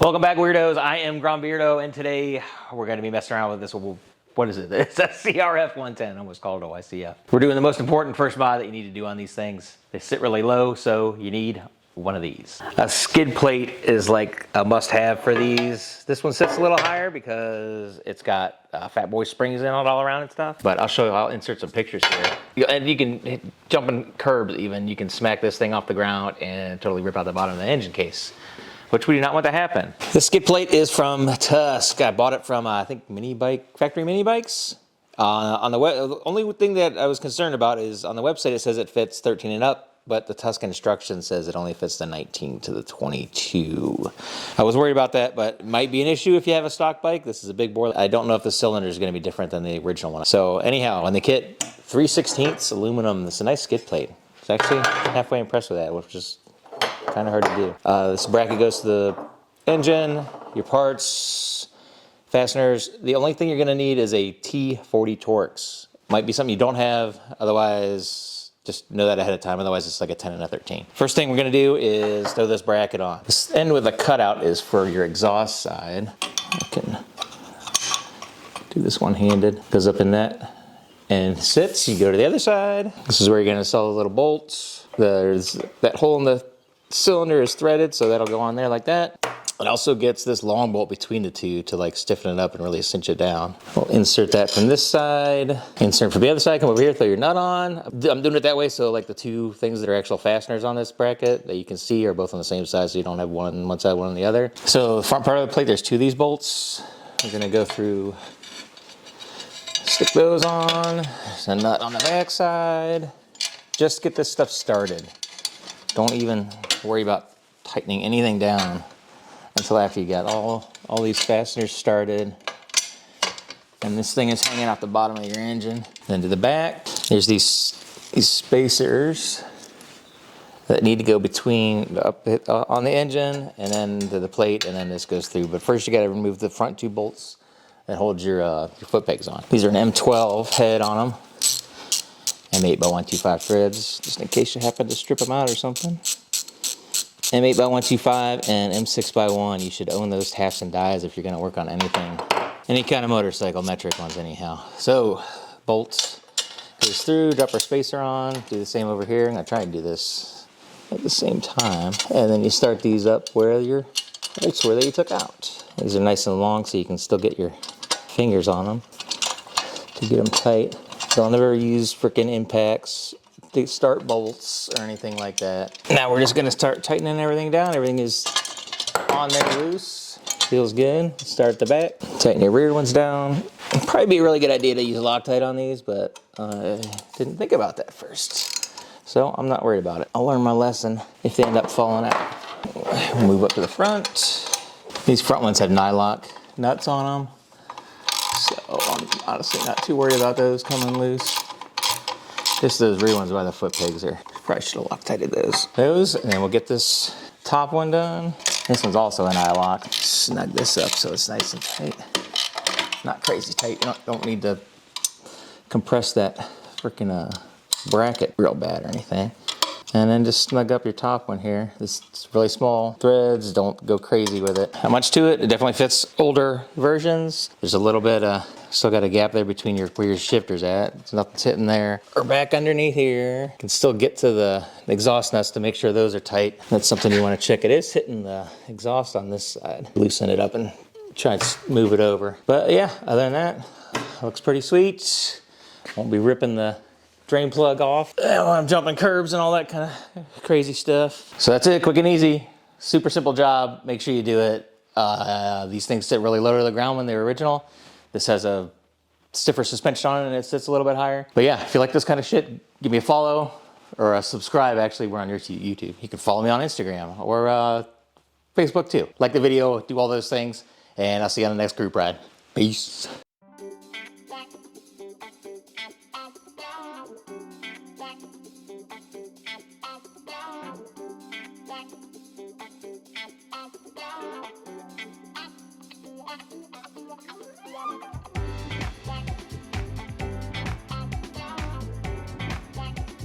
Welcome back, weirdos. I am GromBeardo, and today we're going to be messing around with this. What is it? It's a CRF 110. I almost called it a YCF. We're doing the most important first mod that you need to do on these things. They sit really low, so you need one of these. A skid plate is like a must-have for these. This one sits a little higher because it's got Fat Boy springs in it all around and stuff. But I'll show you. I'll insert some pictures here. And you can jump in curbs even. You can smack this thing off the ground and totally rip out the bottom of the engine case, which we do not want to happen. The skid plate is from Tusk. I bought it from, I think, Factory Mini Bikes. On the only thing that I was concerned about is on the website it says it fits 13 and up, but the Tusk instruction says it only fits the 19 to the 22. I was worried about that, but it might be an issue if you have a stock bike. This is a big bore. I don't know if the cylinder is going to be different than the original one. So anyhow, on the kit, 3/16 aluminum. It's a nice skid plate. It's actually halfway impressed with that, which is kind of hard to do. This bracket goes to the engine, your parts, fasteners. The only thing you're going to need is a T40 Torx. Might be something you don't have, otherwise just know that ahead of time, otherwise it's like a 10 and a 13. First thing we're going to do is throw this bracket on. This end with a cutout is for your exhaust side. I can do this one-handed. Goes up in that and sits. You go to the other side. This is where you're going to install the little bolts. There's that hole in the cylinder is threaded, so that'll go on there like that. It also gets this long bolt between the two to like stiffen it up and really cinch it down. We'll insert that from this side, insert from the other side, come over here, throw your nut on. I'm doing it that way so like the two things that are actual fasteners on this bracket that you can see are both on the same side, so you don't have one on one side, one on the other. So the front part of the plate, there's two of these bolts. We're gonna go through, stick those on. There's a nut on the back side. Just get this stuff started. Don't even worry about tightening anything down until after you got all these fasteners started. And this thing is hanging off the bottom of your engine. Then to the back, there's these spacers that need to go between on the engine and then to the plate, and then this goes through. But first you got to remove the front two bolts that hold your foot pegs on. These are an M12 head on them. M8 by 125 threads, just in case you happen to strip them out or something. M8 by 125 and M6 by 1. You should own those halves and dies if you're going to work on anything. Any kind of motorcycle, metric ones anyhow. So, bolts goes through, drop our spacer on, do the same over here. I'm going to try and do this at the same time. And then you start these up where you took out. These are nice and long so you can still get your fingers on them to get them tight. Don't ever use freaking impacts to start bolts or anything like that. Now we're just gonna start tightening everything down. Everything is on there loose. Feels good. Start at the back. Tighten your rear ones down. It'd probably be a really good idea to use Loctite on these, but I didn't think about that first. So I'm not worried about it. I'll learn my lesson if they end up falling out. Move up to the front. These front ones have nylock nuts on them. So I'm honestly not too worried about those coming loose. Just those rear ones by the foot pegs there. Probably should have Loctited those. And then we'll get this top one done. This one's also an nylock. Snug this up so it's nice and tight. Not crazy tight. You don't need to compress that freaking bracket real bad or anything. And then just snug up your top one here. This is really small threads, don't go crazy with it. Not much to it, it definitely fits older versions. There's a little bit, still got a gap there between where your shifter's at. There's nothing's hitting there. Or back underneath here. You can still get to the exhaust nuts to make sure those are tight. That's something you want to check. It is hitting the exhaust on this side. Loosen it up and try and move it over. But yeah, other than that, looks pretty sweet. Won't be ripping the drain plug off. I'm jumping curbs and all that kind of crazy stuff. So that's it, quick and easy. Super simple job, make sure you do it. These things sit really low to the ground when they're original. This has a stiffer suspension on it and it sits a little bit higher. But yeah, if you like this kind of shit, give me a follow or a subscribe. Actually, we're on your YouTube. You can follow me on Instagram or Facebook too. Like the video, do all those things, and I'll see you on the next group ride. Peace.